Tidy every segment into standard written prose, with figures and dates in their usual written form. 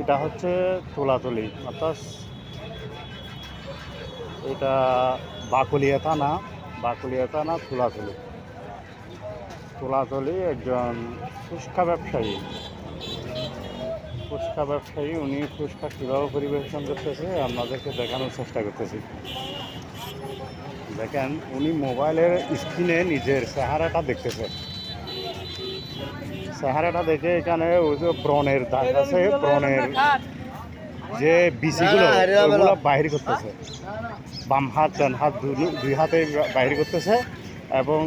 এটা হচ্ছে তুলাতলি, অর্থাৎ এটা বাকুলিয়া থানা তুলাতলি। তুলাতলি একজন ফুচকা ব্যবসায়ী উনি ফুচকা কীভাবে পরিবেশন করতেছে আপনাদেরকে দেখানোর চেষ্টা করতেছি। দেখেন উনি মোবাইলের স্ক্রিনে নিজের চেহারাটা দেখতেছে। চেহারাটা দেখে এখানে ওই যে ব্রণের দাগ আছে, ব্রণের যে বিচিগুলো ওগুলো বাহির করতেছে। বাম হাত ডান হাত দুই হাতে বাহির করতেছে এবং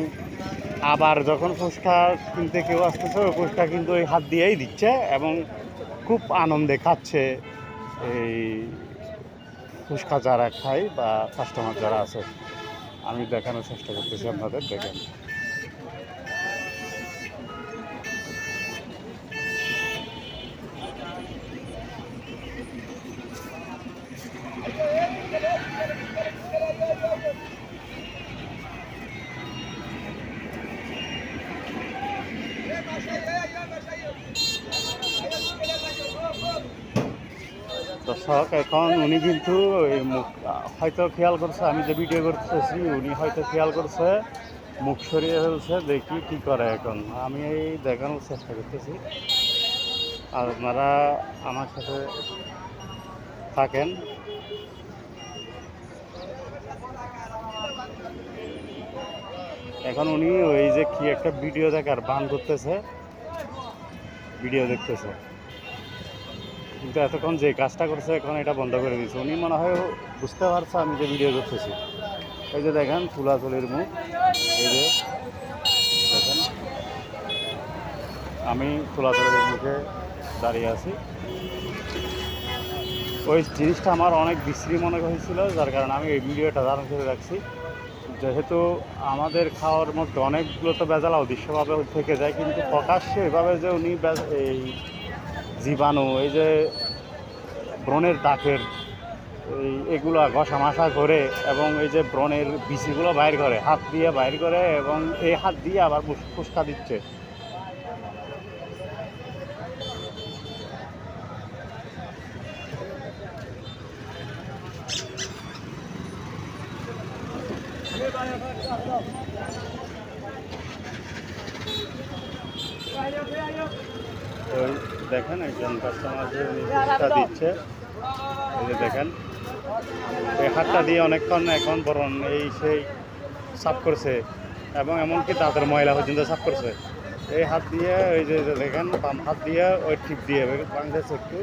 আবার যখন ফুচকা কিনতে কেউ আসতেছে ওই ফুচকা কিন্তু ওই হাত দিয়েই দিচ্ছে এবং খুব আনন্দে খাচ্ছে এই ফুচকা যারা খায় বা কাস্টমার যারা আছে। আমি দেখানোর চেষ্টা করতেছি আপনাদের, দেখেন। দর্শক এখন উনি কিন্তু হয়তো খেয়াল করছে আমি যে ভিডিও করতেছি, উনি হয়তো খেয়াল করছে, মুখ সরিয়ে ফেলছে। দেখি কি করে এখন, আমি এই দেখানোর চেষ্টা করতেছি, আর আপনারা আমার সাথে থাকেন। এখন উনি ওই যে কি একটা ভিডিও দেখার বান করতেছে, ভিডিও দেখতেছে, কিন্তু এতক্ষণ যে কাজটা করছে এখন এটা বন্ধ করে দিয়েছে। উনি মনে হয় বুঝতে পারছে আমি যে ভিডিও করতেছি। এই যে দেখেন তুলাতলির মুখ, এই যে দেখেন আমি তুলাতলির মুখে দাঁড়িয়ে আছি। ওই জিনিসটা আমার অনেক বিশ্রী মনে হয়েছিল, যার কারণে আমি এই ভিডিওটা ধারণ করে রাখছি। যেহেতু আমাদের খাওয়ার মধ্যে অনেকগুলো তো বেজাল অদৃশ্যভাবে থেকে যায়, কিন্তু প্রকাশ্যে এভাবে যে উনি এই জীবাণু, এই যে ব্রণের দাগের এগুলো ঘষা মাসা করে এবং এই যে ব্রণের বিচিগুলো বাইর করে, হাত দিয়ে বাইর করে এবং এই হাত দিয়ে আবার ফুসকা দিচ্ছে। দেখেন একজন কাস্টমার যে ফুসকা দিচ্ছে, এই যে দেখেন এই হাতটা দিয়ে অনেকক্ষণ এখন বরং এই সেই সাফ করছে এবং এমনকি দাঁতের ময়লা পর্যন্ত সাফ করছে এই হাত দিয়ে। ওই যে দেখেন বাম হাত দিয়ে ওই টিপ দিয়ে বাংলাদেশ একটু